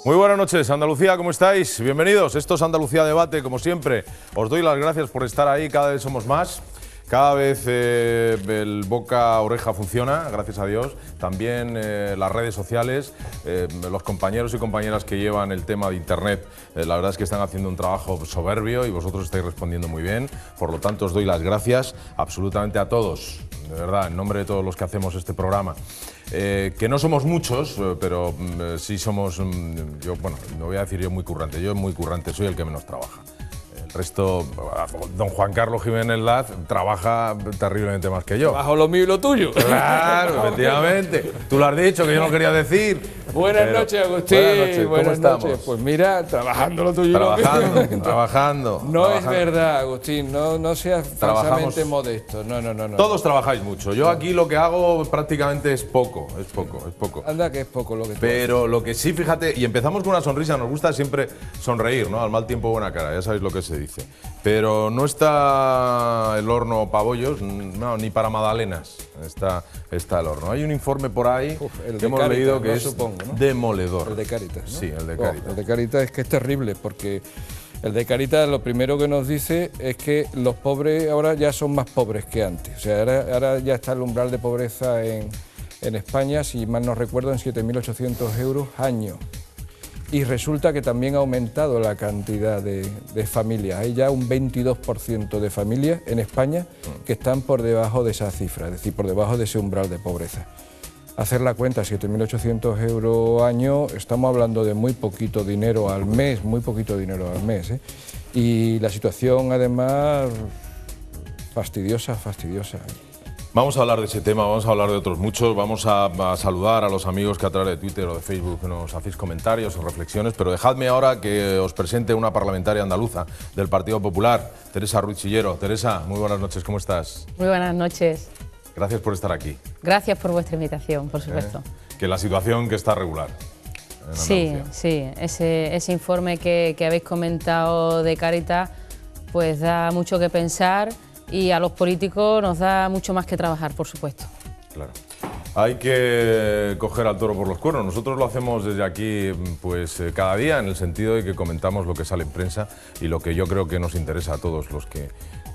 Muy buenas noches, Andalucía, ¿cómo estáis? Bienvenidos, esto es Andalucía Debate, como siempre. Os doy las gracias por estar ahí, cada vez somos más. Cada vez el boca a oreja funciona, gracias a Dios. También las redes sociales, los compañeros y compañeras que llevan el tema de Internet, la verdad es que están haciendo un trabajo soberbio y vosotros estáis respondiendo muy bien. Por lo tanto, os doy las gracias absolutamente a todos, de verdad, en nombre de todos los que hacemos este programa. Que no somos muchos, pero sí somos, yo, bueno, no voy a decir yo muy currante, yo muy currante, soy el que menos trabaja. El resto, don Juan Carlos Jiménez Laz trabaja terriblemente más que yo. Bajo lo mío y lo tuyo. Claro, efectivamente. Tú lo has dicho, que yo no quería decir. Buenas noches, Agustín. Buenas noches, ¿cómo estamos? Pues mira, trabajando lo tuyo y lo mío. Trabajando. No es verdad, Agustín, no seas falsamente modesto. No. Todos trabajáis mucho. Yo aquí lo que hago prácticamente es poco. Anda que es poco lo que tú Pero haces. lo que sí, fíjate, y empezamos con una sonrisa, nos gusta siempre sonreír, ¿no? Al mal tiempo buena cara, ya sabéis lo que se dice. Pero no está el horno para bollos, no, ni para magdalenas está el horno. Hay un informe por ahí que hemos leído que es demoledor. El de Cáritas, ¿no? Sí, el de Cáritas. El de Cáritas es que es terrible porque el de Cáritas lo primero que nos dice es que los pobres ahora ya son más pobres que antes. O sea, ahora ya está el umbral de pobreza en España, si mal no recuerdo, en 7.800 euros año. Y resulta que también ha aumentado la cantidad de familias. Hay ya un 22% de familias en España que están por debajo de esa cifra, es decir, por debajo de ese umbral de pobreza. Hacer la cuenta, 7.800 euros año, estamos hablando de muy poquito dinero al mes, ¿eh? Y la situación, además, fastidiosa. Vamos a hablar de ese tema, vamos a hablar de otros muchos, vamos a saludar a los amigos que a través de Twitter o de Facebook nos hacéis comentarios o reflexiones, pero dejadme ahora que os presente una parlamentaria andaluza del Partido Popular, Teresa Ruiz Sillero. Teresa, muy buenas noches, ¿cómo estás? Muy buenas noches. Gracias por estar aquí. Gracias por vuestra invitación, por supuesto. Que la situación que está regular en Andalucía. Sí, ese informe que habéis comentado de Cáritas pues da mucho que pensar y a los políticos nos da mucho más que trabajar, por supuesto. Claro. Hay que coger al toro por los cuernos. Nosotros lo hacemos desde aquí pues cada día, en el sentido de que comentamos lo que sale en prensa y lo que yo creo que nos interesa a todos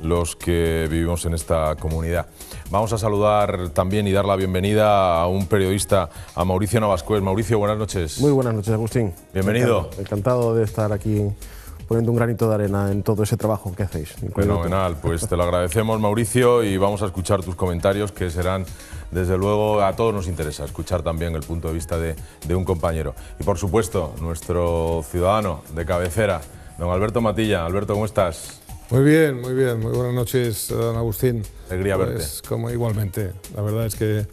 los que vivimos en esta comunidad. Vamos a saludar también y dar la bienvenida a un periodista, a Mauricio Navascués. Mauricio, buenas noches. Muy buenas noches, Agustín. Bienvenido. Encantado de estar aquí poniendo un granito de arena en todo ese trabajo que hacéis. Fenomenal, pues te lo agradecemos, Mauricio, y vamos a escuchar tus comentarios, que serán, desde luego, a todos nos interesa escuchar también el punto de vista de un compañero. Y por supuesto, nuestro ciudadano de cabecera, don Alberto Matilla. Alberto, ¿cómo estás? Muy bien, muy buenas noches, don Agustín. Alegría verte. Pues, como igualmente, la verdad es que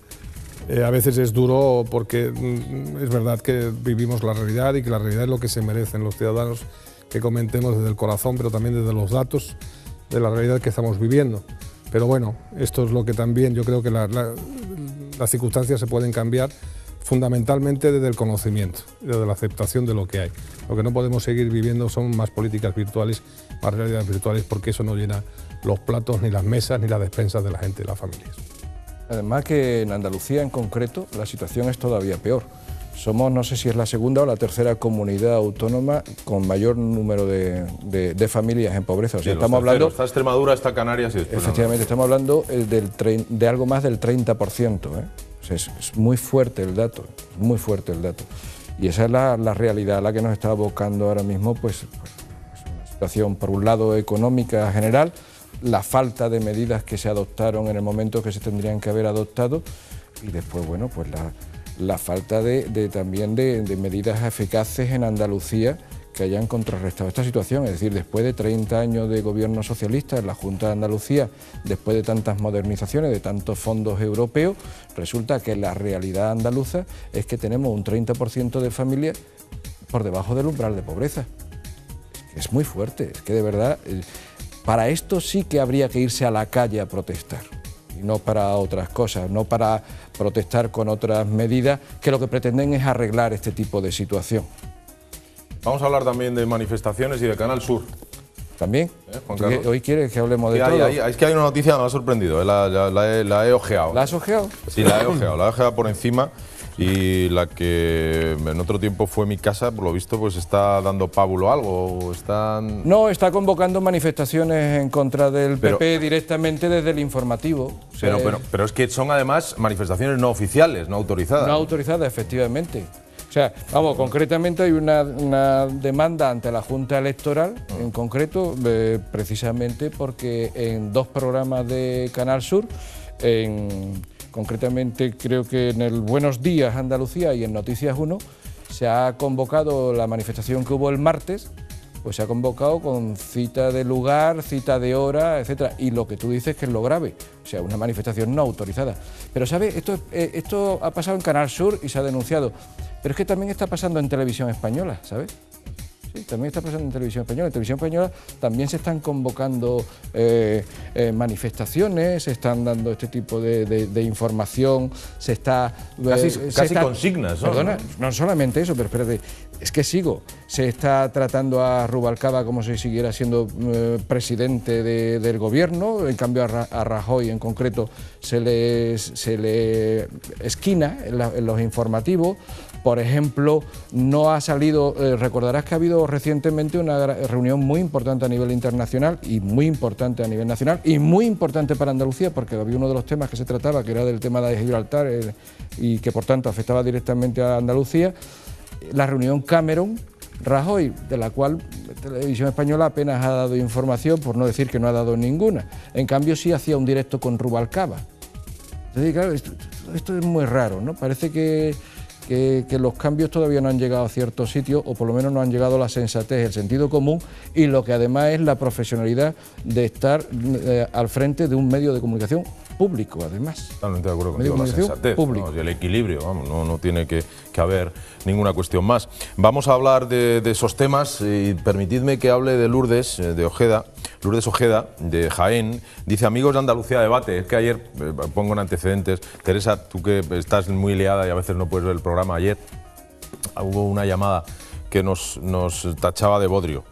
a veces es duro porque es verdad que vivimos la realidad y que la realidad es lo que se merecen los ciudadanos, que comentemos desde el corazón, pero también desde los datos de la realidad que estamos viviendo. Pero bueno, esto es lo que también yo creo que las circunstancias se pueden cambiar fundamentalmente desde el conocimiento, desde la aceptación de lo que hay. Lo que no podemos seguir viviendo son más políticas virtuales, más realidades virtuales, porque eso no llena los platos, ni las mesas, ni las despensas de la gente y las familias. Además que en Andalucía en concreto la situación es todavía peor. Somos, no sé si es la segunda o la tercera comunidad autónoma con mayor número de familias en pobreza. O sea, Sí, estamos hablando. Está Extremadura, está Canarias y después. Efectivamente, estamos hablando de algo más del 30%. O sea, es muy fuerte el dato, Y esa es la realidad a la que nos está abocando ahora mismo, pues una situación, por un lado, económica general, la falta de medidas que se adoptaron en el momento que se tendrían que haber adoptado, y después, bueno, pues la falta también de medidas eficaces en Andalucía que hayan contrarrestado esta situación. Es decir, después de 30 años de gobierno socialista en la Junta de Andalucía, después de tantas modernizaciones, de tantos fondos europeos, resulta que la realidad andaluza es que tenemos un 30% de familias por debajo del umbral de pobreza. Es muy fuerte, es que de verdad, para esto sí que habría que irse a la calle a protestar. Y no para otras cosas, no para protestar con otras medidas que lo que pretenden es arreglar este tipo de situación. Vamos a hablar también de manifestaciones y de Canal Sur. ¿También? Juan Carlos. ¿Hoy quieres que hablemos de todo? Es que hay una noticia que me ha sorprendido, la he ojeado. ¿La has ojeado? Sí, la he ojeado por encima. Y la que en otro tiempo fue Mi Casa, por lo visto, pues está dando pábulo algo, o están... No, está convocando manifestaciones en contra del Pero- PP directamente desde el informativo. O sea, Pero es que son además manifestaciones no oficiales, no autorizadas. no autorizadas, efectivamente. O sea, vamos, concretamente hay una demanda ante la Junta Electoral, en concreto, precisamente porque en 2 programas de Canal Sur, concretamente creo que en el Buenos Días Andalucía y en Noticias 1, se ha convocado la manifestación que hubo el martes, pues se ha convocado con cita de lugar, cita de hora, etcétera. Y lo que tú dices que es lo grave, o sea, una manifestación no autorizada. Pero, ¿sabes? Esto ha pasado en Canal Sur y se ha denunciado. Pero es que también está pasando en Televisión Española, ¿sabes? Sí, también está pasando en Televisión Española. En Televisión Española también se están convocando manifestaciones, se están dando este tipo de información, se está... Casi consignas, ¿no? Perdona, no solamente eso, pero espérate, es que sigo. Se está tratando a Rubalcaba como si siguiera siendo presidente del gobierno, en cambio a Rajoy en concreto se le esquina en los informativos. Por ejemplo, no ha salido, recordarás que ha habido recientemente una reunión muy importante a nivel internacional y muy importante a nivel nacional y muy importante para Andalucía, porque había uno de los temas que se trataba, que era del tema de Gibraltar y que por tanto afectaba directamente a Andalucía, la reunión Cameron-Rajoy, de la cual Televisión Española apenas ha dado información, por no decir que no ha dado ninguna. En cambio sí hacía un directo con Rubalcaba. Entonces, claro, esto es muy raro, ¿no? Parece que los cambios todavía no han llegado a ciertos sitios, o por lo menos no han llegado la sensatez, el sentido común y lo que además es la profesionalidad de estar al frente de un medio de comunicación público, además. Totalmente de acuerdo Medio contigo, de la comunicación sensatez, público. ¿no? Y el equilibrio, vamos, no tiene que haber ninguna cuestión más. Vamos a hablar de esos temas y permitidme que hable de Lourdes, de Ojeda. Lourdes Ojeda, de Jaén, dice: amigos de Andalucía Debate. Es que ayer, pongo en antecedentes, Teresa, tú que estás muy liada y a veces no puedes ver el programa, ayer hubo una llamada que nos tachaba de bodrio.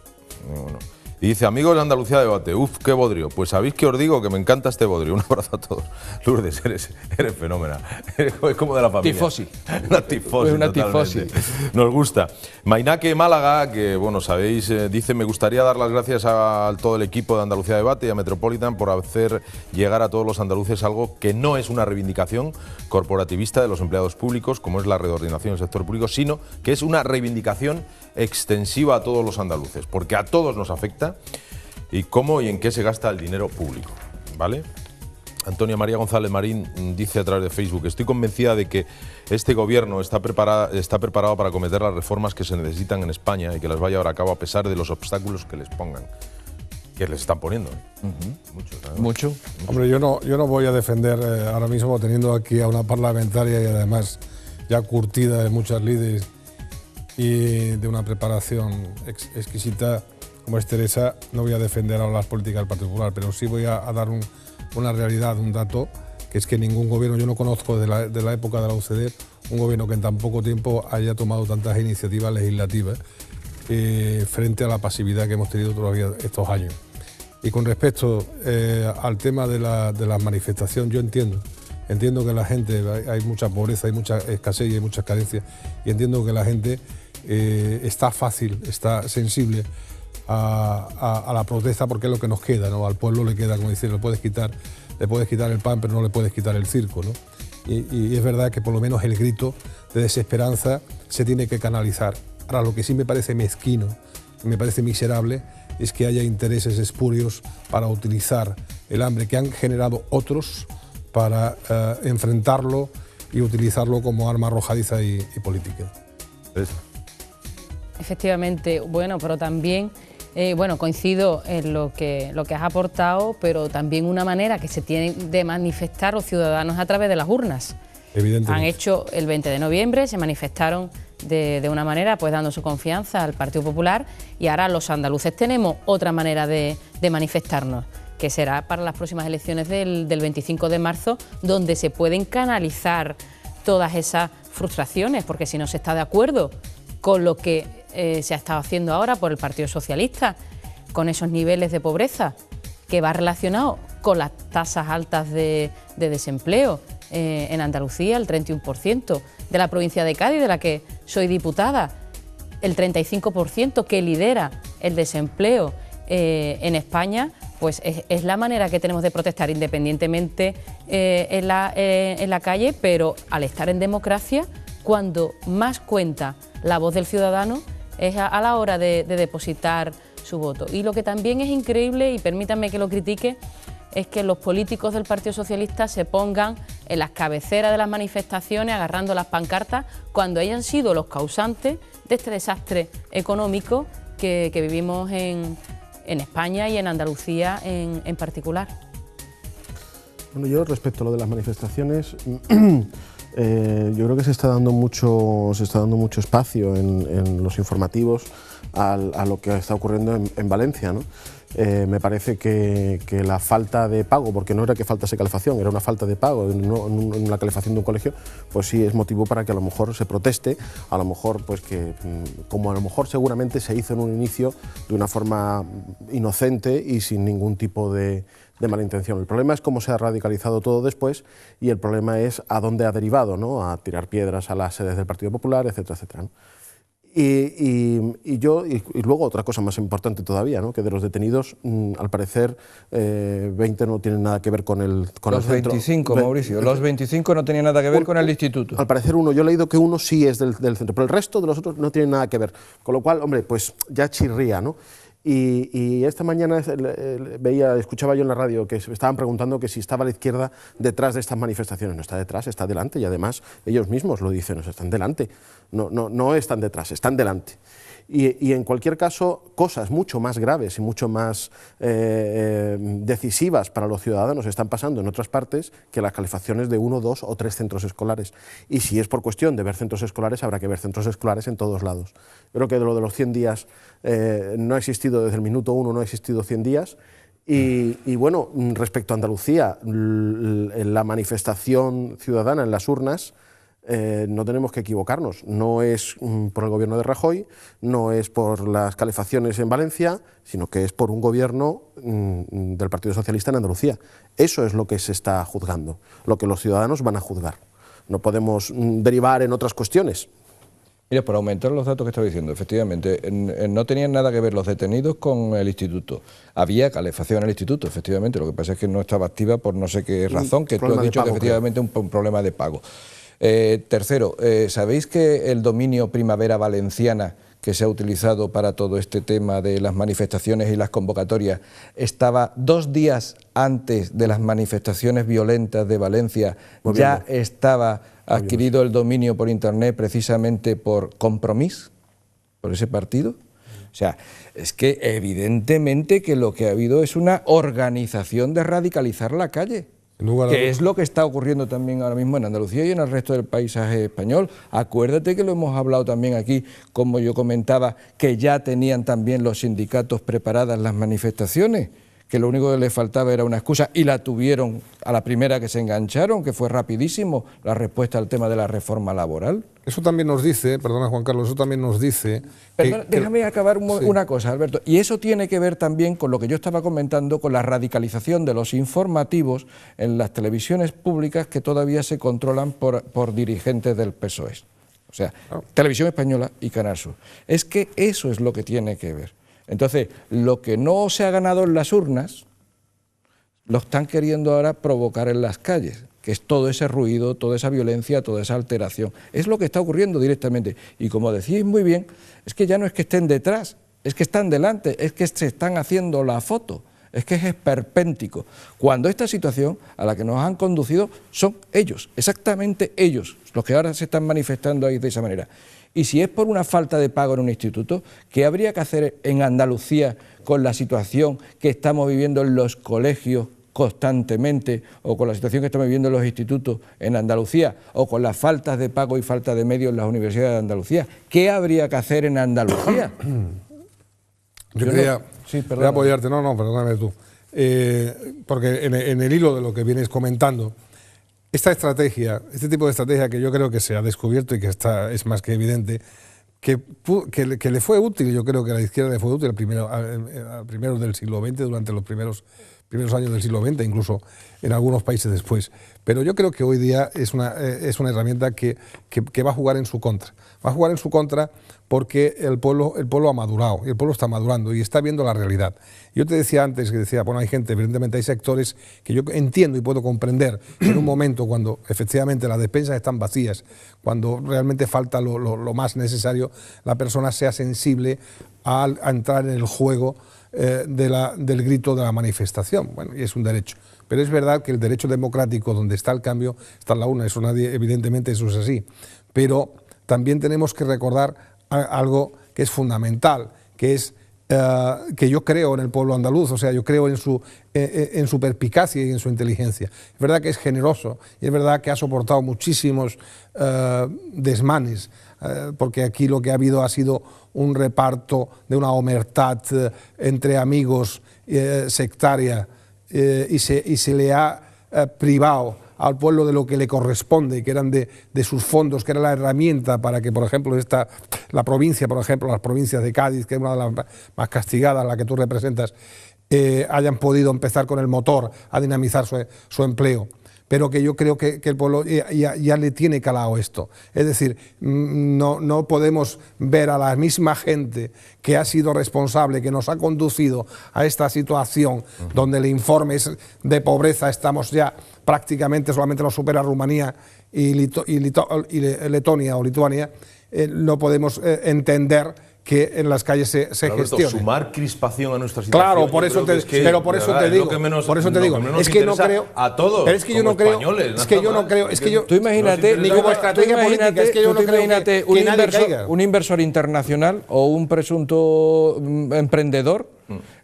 Bueno, y dice: amigos de Andalucía Debate, uf, qué bodrio. Pues sabéis que os digo que me encanta este bodrio. Un abrazo a todos. Lourdes, eres fenómena. Es como de la familia. Tifosi. Una tifosi. Una totalmente. tifosi. Nos gusta. Mainake Málaga, que bueno, sabéis, dice: me gustaría dar las gracias a todo el equipo de Andalucía Debate y a Metropolitan por hacer llegar a todos los andaluces algo que no es una reivindicación corporativista de los empleados públicos, como es la reordenación del sector público, sino que es una reivindicación extensiva a todos los andaluces, porque a todos nos afecta y cómo y en qué se gasta el dinero público, ¿vale? Antonia María González Marín dice a través de Facebook: estoy convencida de que este gobierno está preparado para acometer las reformas que se necesitan en España y que las va a llevar a cabo a pesar de los obstáculos que les pongan. Que les están poniendo. Muchos, además. Mucho. Hombre, yo no voy a defender ahora mismo, teniendo aquí a una parlamentaria y además ya curtida de muchas lides y de una preparación exquisita como es Teresa, no voy a defender ahora las políticas del Partido Popular, pero sí voy a dar una realidad, un dato, que es que ningún gobierno, yo no conozco de la época de la OCDE, un gobierno que en tan poco tiempo haya tomado tantas iniciativas legislativas frente a la pasividad que hemos tenido todavía estos años. Y con respecto al tema de la manifestación, yo entiendo que la gente, hay mucha pobreza, hay mucha escasez y hay muchas carencias, y entiendo que la gente está está sensible a la protesta, porque es lo que nos queda, ¿no? Al pueblo le queda, como decir, le puedes quitar el pan, pero no le puedes quitar el circo, ¿no? Y es verdad que por lo menos el grito de desesperanza se tiene que canalizar. Ahora, lo que sí me parece mezquino, me parece miserable, es que haya intereses espurios para utilizar el hambre que han generado otros para enfrentarlo y utilizarlo como arma arrojadiza y política. Efectivamente, bueno, pero también coincido en lo que has aportado, pero también una manera que se tiene de manifestar los ciudadanos a través de las urnas. Evidentemente. Han hecho el 20 de noviembre, se manifestaron de una manera, pues dando su confianza al Partido Popular, y ahora los andaluces tenemos otra manera de manifestarnos, que será para las próximas elecciones del 25 de marzo, donde se pueden canalizar todas esas frustraciones, porque si no se está de acuerdo con lo que se ha estado haciendo ahora por el Partido Socialista, con esos niveles de pobreza, que va relacionado con las tasas altas de desempleo, en Andalucía, el 31%, de la provincia de Cádiz, de la que soy diputada, el 35% que lidera el desempleo en España, pues es la manera que tenemos de protestar independientemente en la calle, pero al estar en democracia, cuando más cuenta la voz del ciudadano es a la hora de depositar su voto. Y lo que también es increíble, y permítanme que lo critique, es que los políticos del Partido Socialista se pongan en las cabeceras de las manifestaciones agarrando las pancartas cuando hayan sido los causantes de este desastre económico que vivimos en España y en Andalucía en particular. Bueno, yo respecto a lo de las manifestaciones, yo creo que se está dando mucho espacio en los informativos a lo que está ocurriendo en Valencia, ¿no? Me parece que la falta de pago, porque no era que faltase calefacción, era una falta de pago en la calefacción de un colegio, pues sí es motivo para que a lo mejor se proteste, a lo mejor pues que, como a lo mejor seguramente se hizo en un inicio de una forma inocente y sin ningún tipo de mala intención. El problema es cómo se ha radicalizado todo después y el problema es a dónde ha derivado, ¿no? A tirar piedras a las sedes del Partido Popular, etcétera, etcétera, ¿no? Y luego otra cosa más importante todavía, ¿no? Que de los detenidos, al parecer, 20 no tienen nada que ver con el centro. Los 25, Mauricio, los 25 no tenían nada que ver con el instituto. Al parecer uno, yo he leído que uno sí es del centro, pero el resto de los otros no tienen nada que ver. Con lo cual, hombre, pues ya chirría, ¿no? Y esta mañana escuchaba yo en la radio que estaban preguntando que si estaba la izquierda detrás de estas manifestaciones. No está detrás, está delante, y además ellos mismos lo dicen, están delante, no están detrás, están delante. Y en cualquier caso, cosas mucho más graves y mucho más decisivas para los ciudadanos están pasando en otras partes que las calefacciones de 1, 2 o 3 centros escolares. Y si es por cuestión de ver centros escolares, habrá que ver centros escolares en todos lados. Yo creo que de lo de los 100 días no ha existido, desde el minuto 1 no ha existido 100 días. Y bueno, respecto a Andalucía, la manifestación ciudadana en las urnas, no tenemos que equivocarnos, no es por el gobierno de Rajoy, no es por las calefacciones en Valencia, sino que es por un gobierno del Partido Socialista en Andalucía. Eso es lo que se está juzgando, lo que los ciudadanos van a juzgar. No podemos derivar en otras cuestiones. Mira, por aumentar los datos que estaba diciendo, efectivamente, no tenían nada que ver los detenidos con el instituto. Había calefacción en el instituto, efectivamente, lo que pasa es que no estaba activa por no sé qué razón, que tú has dicho que efectivamente un problema de pago. Tercero, ¿sabéis que el dominio Primavera Valenciana, que se ha utilizado para todo este tema de las manifestaciones y las convocatorias, estaba 2 días antes de las manifestaciones violentas de Valencia, ya estaba adquirido el dominio por internet precisamente por Compromís, por ese partido? O sea, es que evidentemente que lo que ha habido es una organización de radicalizar la calle. Que es lo que está ocurriendo también ahora mismo en Andalucía y en el resto del paisaje español. Acuérdate que lo hemos hablado también aquí, como yo comentaba, que ya tenían también los sindicatos preparadas las manifestaciones, que lo único que les faltaba era una excusa y la tuvieron a la primera que se engancharon, que fue rapidísimo la respuesta al tema de la reforma laboral. Eso también nos dice, perdona Juan Carlos, eso también nos dice... Déjame acabar una cosa, Alberto, y eso tiene que ver también con lo que yo estaba comentando, con la radicalización de los informativos en las televisiones públicas que todavía se controlan por dirigentes del PSOE. O sea, Televisión Española y Canal Sur. Es que eso es lo que tiene que ver. Entonces, lo que no se ha ganado en las urnas, lo están queriendo ahora provocar en las calles, que es todo ese ruido, toda esa violencia, toda esa alteración. Es lo que está ocurriendo directamente. Y como decís muy bien, es que ya no es que estén detrás, es que están delante, es que se están haciendo la foto, es que es esperpéntico. Cuando esta situación a la que nos han conducido son ellos, exactamente ellos, los que ahora se están manifestando ahí de esa manera. Y si es por una falta de pago en un instituto, ¿qué habría que hacer en Andalucía con la situación que estamos viviendo en los colegios constantemente, o con la situación que estamos viviendo en los institutos en Andalucía, o con las faltas de pago y falta de medios en las universidades de Andalucía? ¿Qué habría que hacer en Andalucía? Yo quería apoyarte, perdóname tú, porque en el hilo de lo que vienes comentando, esta estrategia, este tipo de estrategia que yo creo que se ha descubierto y que es más que evidente, que le fue útil, yo creo que a la izquierda le fue útil al primero del siglo XX, durante los primeros primeros años del siglo XX, incluso en algunos países después. Pero yo creo que hoy día es una herramienta que va a jugar en su contra. Va a jugar en su contra porque el pueblo ha madurado, y el pueblo está madurando y está viendo la realidad. Yo te decía antes, bueno, hay gente, evidentemente hay sectores que yo entiendo y puedo comprender que en un momento cuando efectivamente las despensas están vacías, cuando realmente falta lo más necesario, la persona sea sensible a entrar en el juego del grito de la manifestación. Bueno, y es un derecho. Pero es verdad que el derecho democrático, donde está el cambio, está en la urna. Eso evidentemente eso es así. Pero también tenemos que recordar algo que es fundamental, que es que yo creo en el pueblo andaluz, o sea, yo creo en su perspicacia y en su inteligencia. Es verdad que es generoso y es verdad que ha soportado muchísimos desmanes, porque aquí lo que ha habido ha sido un reparto de una omertad entre amigos sectaria, y se le ha privado al pueblo de lo que le corresponde, que eran de sus fondos, que era la herramienta para que, por ejemplo, la provincia, por ejemplo, las provincias de Cádiz, que es una de las más castigadas, la que tú representas, hayan podido empezar con el motor a dinamizar su empleo. Pero que yo creo que el pueblo ya le tiene calado esto. Es decir, no podemos ver a la misma gente que ha sido responsable, que nos ha conducido a esta situación donde el informe de pobreza estamos ya prácticamente, solamente nos supera Rumanía y Letonia o Lituania, no podemos entender que en las calles se gestione. Sumar crispación a nuestra situación. Claro, por eso te digo, es que no creo a todos. Pero es que yo no creo, Tú imagínate, ni como estrategia política, es que yo no creo que un inversor internacional o un presunto emprendedor,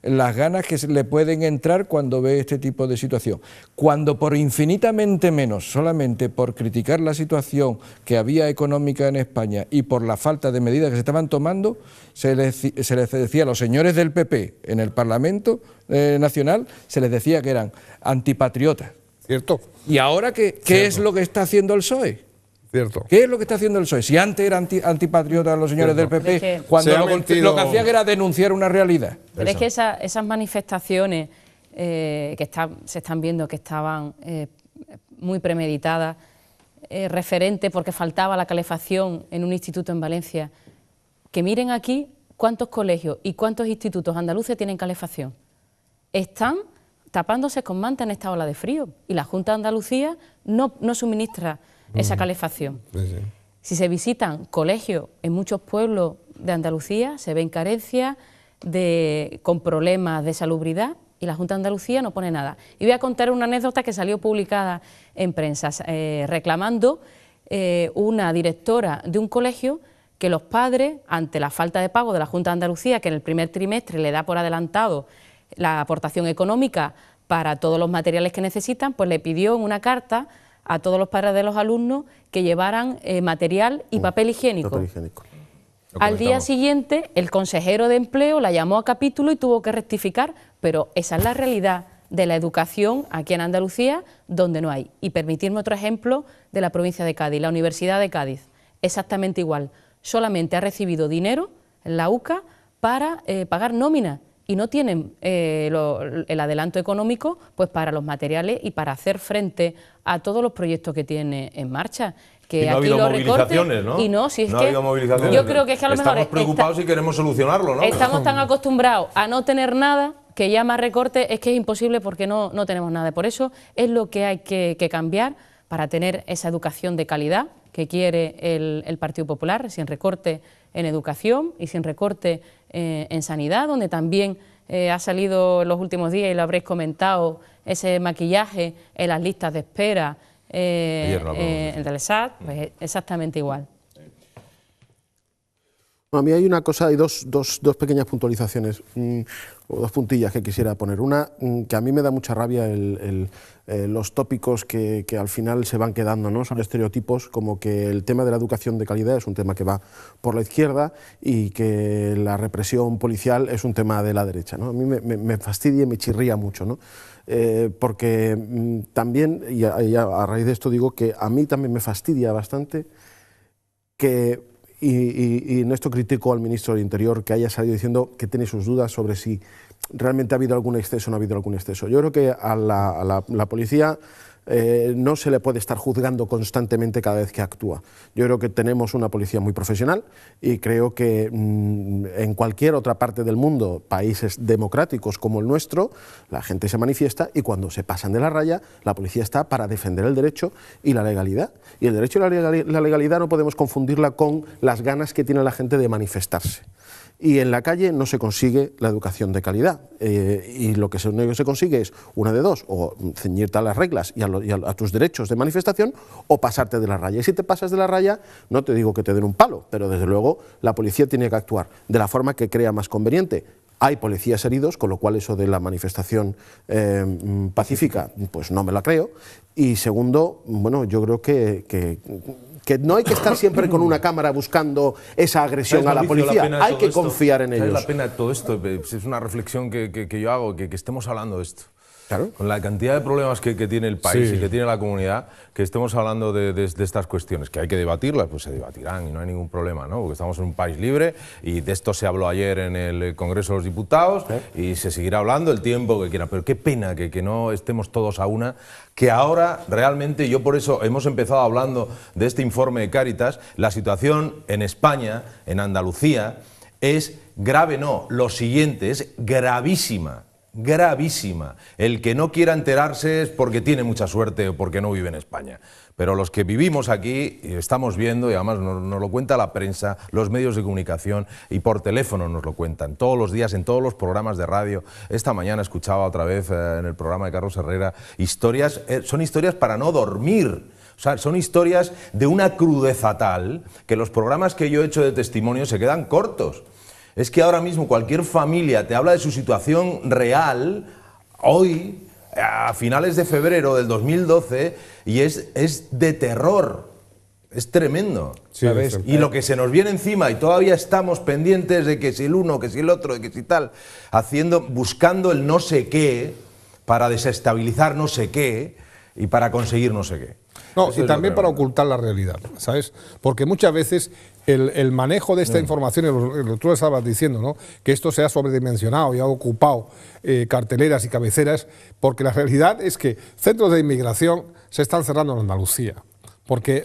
las ganas que le pueden entrar cuando ve este tipo de situación. Cuando por infinitamente menos, solamente por criticar la situación que había económica en España y por la falta de medidas que se estaban tomando, se les decía a los señores del PP en el Parlamento Nacional, se les decía que eran antipatriotas. ¿Cierto? ¿Y ahora qué es lo que está haciendo el PSOE? Cierto. ¿Qué es lo que está haciendo el PSOE? Si antes eran antipatriotas los señores del PP, cuando lo que hacían era denunciar una realidad. Pero es que esas manifestaciones que se están viendo que estaban muy premeditadas, referente porque faltaba la calefacción en un instituto en Valencia, que miren aquí cuántos colegios y cuántos institutos andaluces tienen calefacción. Están tapándose con manta en esta ola de frío y la Junta de Andalucía no suministra esa calefacción. Sí. Si se visitan colegios en muchos pueblos de Andalucía, se ven carencias con problemas de salubridad y la Junta de Andalucía no pone nada. Y voy a contar una anécdota que salió publicada en prensa, reclamando una directora de un colegio que los padres, ante la falta de pago de la Junta de Andalucía, que en el primer trimestre le da por adelantado la aportación económica para todos los materiales que necesitan, pues le pidió en una carta a todos los padres de los alumnos que llevaran material y papel higiénico. Al día siguiente, el consejero de Empleo la llamó a capítulo y tuvo que rectificar, pero esa es la realidad de la educación aquí en Andalucía, donde no hay. Y permitirme otro ejemplo de la provincia de Cádiz, la Universidad de Cádiz, exactamente igual. Solamente ha recibido dinero en la UCA para pagar nómina y no tienen el adelanto económico pues para los materiales y para hacer frente a todos los proyectos que tiene en marcha. Que y no ha habido movilizaciones, ¿no? Y no, si es no que ha habido movilizaciones. Yo creo que es que a lo mejor estamos preocupados y queremos solucionarlo, ¿no? Estamos tan acostumbrados a no tener nada que ya más recorte es que es imposible porque no tenemos nada. Por eso es lo que hay que cambiar para tener esa educación de calidad que quiere el Partido Popular, sin recorte en educación y sin recorte en sanidad, donde también ha salido en los últimos días, y lo habréis comentado, ese maquillaje en las listas de espera en el SAT, pues exactamente igual. A mí hay una cosa, hay dos pequeñas puntualizaciones, o dos puntillas que quisiera poner. Una, que a mí me da mucha rabia los tópicos que al final se van quedando, ¿no? Son estereotipos, como que el tema de la educación de calidad es un tema que va por la izquierda y que la represión policial es un tema de la derecha, ¿no? A mí me fastidia y me chirría mucho, ¿no? Porque también, y a raíz de esto digo que a mí también me fastidia bastante que y en esto critico al ministro del Interior que haya salido diciendo que tiene sus dudas sobre si realmente ha habido algún exceso o no ha habido algún exceso. Yo creo que a la policía no se le puede estar juzgando constantemente cada vez que actúa. Yo creo que tenemos una policía muy profesional y creo que en cualquier otra parte del mundo, países democráticos como el nuestro, la gente se manifiesta y cuando se pasan de la raya, la policía está para defender el derecho y la legalidad. Y el derecho y la legalidad no podemos confundirla con las ganas que tiene la gente de manifestarse. Y en la calle no se consigue la educación de calidad y lo que se consigue es una de dos, o ceñirte a las reglas y a tus derechos de manifestación o pasarte de la raya. Y si te pasas de la raya, no te digo que te den un palo, pero desde luego la policía tiene que actuar de la forma que crea más conveniente. Hay policías heridos, con lo cual eso de la manifestación pacífica, pues no me la creo. Y segundo, bueno, yo creo que no hay que estar siempre con una cámara buscando esa agresión a la policía, hay que confiar en ellos. ¿Sabes la pena de todo esto? Es una reflexión que yo hago, que estemos hablando de esto. Claro. Con la cantidad de problemas que tiene el país Sí. y que tiene la comunidad, que estemos hablando de estas cuestiones, que hay que debatirlas, pues se debatirán y no hay ningún problema, ¿no? Porque estamos en un país libre y de esto se habló ayer en el Congreso de los Diputados y se seguirá hablando el tiempo que quiera. Pero qué pena que no estemos todos a una, que ahora realmente, yo por eso hemos empezado hablando de este informe de Cáritas, la situación en España, en Andalucía, es grave, no, lo siguiente, es gravísima. Gravísima. El que no quiera enterarse es porque tiene mucha suerte o porque no vive en España. Pero los que vivimos aquí estamos viendo, y además nos lo cuenta la prensa, los medios de comunicación y por teléfono nos lo cuentan todos los días en todos los programas de radio. Esta mañana escuchaba otra vez en el programa de Carlos Herrera historias, son historias para no dormir. O sea, son historias de una crudeza tal que los programas que yo he hecho de testimonio se quedan cortos. Es que ahora mismo cualquier familia te habla de su situación real, hoy, a finales de febrero del 2012, y es de terror, es tremendo. Sí, ¿Sabes? Y lo que se nos viene encima, y todavía estamos pendientes de que si el uno, que si el otro, de que si tal, buscando el no sé qué, para desestabilizar no sé qué, y para conseguir no sé qué. No, Eso y es también lo que para ocultar la realidad, ¿sabes? Porque muchas veces el manejo de esta información, y lo tú lo estabas diciendo, ¿no? Que esto se ha sobredimensionado y ha ocupado carteleras y cabeceras, porque la realidad es que centros de inmigración se están cerrando en Andalucía, porque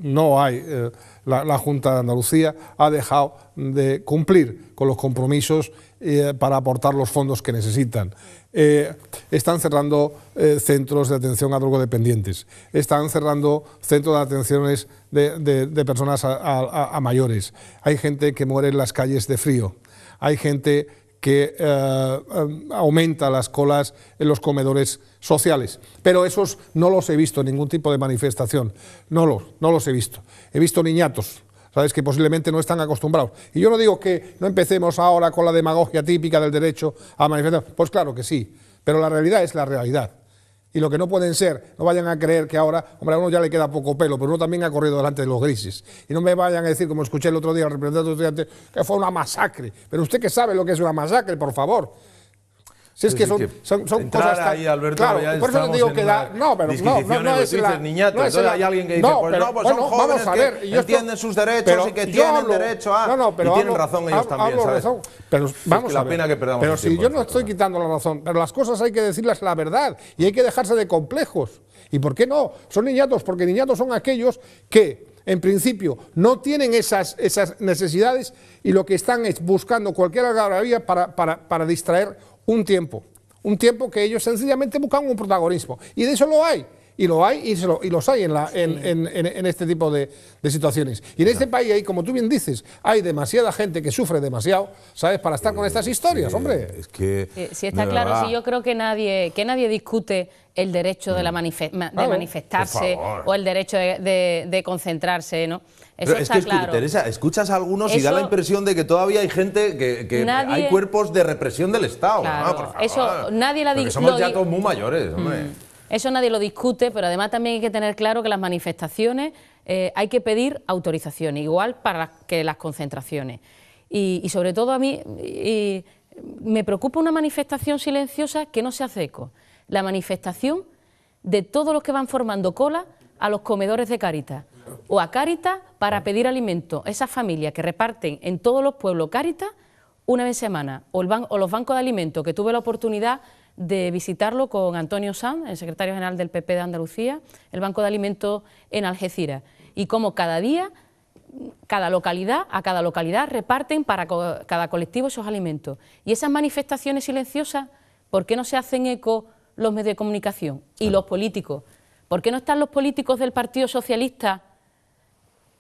no hay, la Junta de Andalucía ha dejado de cumplir con los compromisos para aportar los fondos que necesitan. Están cerrando centros de atención a drogodependientes, están cerrando centros de atenciones de personas a mayores. Hay gente que muere en las calles de frío, hay gente que aumenta las colas en los comedores sociales, pero esos no los he visto en ningún tipo de manifestación, no los he visto. He visto niñatos, ¿sabes?, que posiblemente no están acostumbrados. Y yo no digo que no empecemos ahora con la demagogia típica del derecho a manifestar, pues claro que sí, pero la realidad es la realidad. Y lo que no pueden ser, no vayan a creer que ahora, hombre, a uno ya le queda poco pelo, pero uno también ha corrido delante de los grises. Y no me vayan a decir, como escuché el otro día al representante de estudiantes, que fue una masacre. Pero usted que sabe lo que es una masacre, por favor. Si es que son cosas tan... ahí, Alberto, claro, ya por eso digo que no, pero no es la... niñato, no es entonces hay alguien que dice, no, pues pero, no, pues bueno, son jóvenes vamos a ver, que entienden sus derechos y que tienen derecho a... pero y tienen razón ellos también, ¿sabes? Razón, pero vamos a ver. Pena que perdamos pero el si tiempo, yo no estoy quitando la razón, pero las cosas hay que decirlas la verdad y hay que dejarse de complejos. ¿Y por qué no? Son niñatos, porque niñatos son aquellos que en principio no tienen esas necesidades y lo que están es buscando cualquier algarabía para distraer un tiempo que ellos sencillamente buscan un protagonismo. Y de eso lo hay. Y los hay en este tipo de situaciones. Y en este país, como tú bien dices, hay demasiada gente que sufre demasiado, ¿sabes?, para estar con estas historias, hombre. Es que... Sí, está claro, sí, yo creo que nadie discute el derecho de manifestarse o el derecho de concentrarse, ¿no? Eso Pero está es que, claro. Teresa, escuchas a algunos y da la impresión de que todavía hay gente que hay cuerpos de represión del Estado. Claro, ¿no? Por favor. eso nadie Porque somos ya todos muy mayores, hombre. Eso nadie lo discute, pero además también hay que tener claro que las manifestaciones hay que pedir autorización, igual para que las concentraciones. Y sobre todo a mí me preocupa una manifestación silenciosa que no se hace eco. La manifestación de todos los que van formando cola a los comedores de Cáritas. o a Cáritas para pedir alimento. Esas familias que reparten en todos los pueblos Cáritas una vez a semana, o los bancos de alimentos, que tuve la oportunidad de visitarlo con Antonio Sanz, el secretario general del PP de Andalucía, el Banco de Alimentos en Algeciras, y cómo cada día, a cada localidad reparten para cada colectivo esos alimentos. Y esas manifestaciones silenciosas, ¿por qué no se hacen eco los medios de comunicación y los políticos? ¿Por qué no están los políticos del Partido Socialista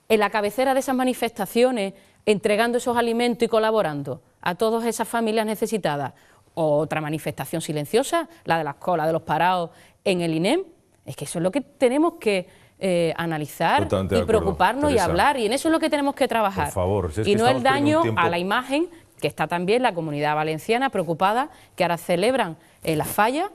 en la cabecera de esas manifestaciones, entregando esos alimentos y colaborando a todas esas familias necesitadas? Otra manifestación silenciosa, la de las colas de los parados en el INEM. Es que eso es lo que tenemos que analizar y preocuparnos, Teresa, y hablar, y en eso es lo que tenemos que trabajar. Por favor, si es y que no el daño a la imagen, que está también la Comunidad Valenciana preocupada, que ahora celebran las fallas,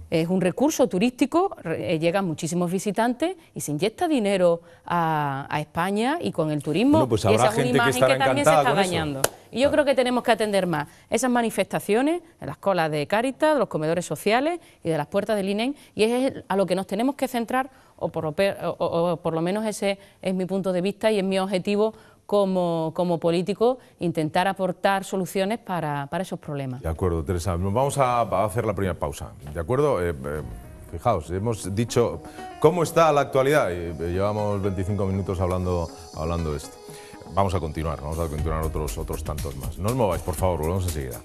es un recurso turístico, llegan muchísimos visitantes y se inyecta dinero a España y con el turismo, bueno, pues y esa es una imagen que también se está dañando. Y yo creo que tenemos que atender más esas manifestaciones en las colas de Cáritas, de los comedores sociales y de las puertas del INEM, y es a lo que nos tenemos que centrar, o por lo menos ese es mi punto de vista y es mi objetivo como político, intentar aportar soluciones para esos problemas. De acuerdo, Teresa. Vamos a hacer la primera pausa. ¿De acuerdo? Fijaos, hemos dicho cómo está la actualidad y llevamos 25 minutos hablando de esto. Vamos a continuar otros tantos más. No os mováis, por favor, volvemos enseguida.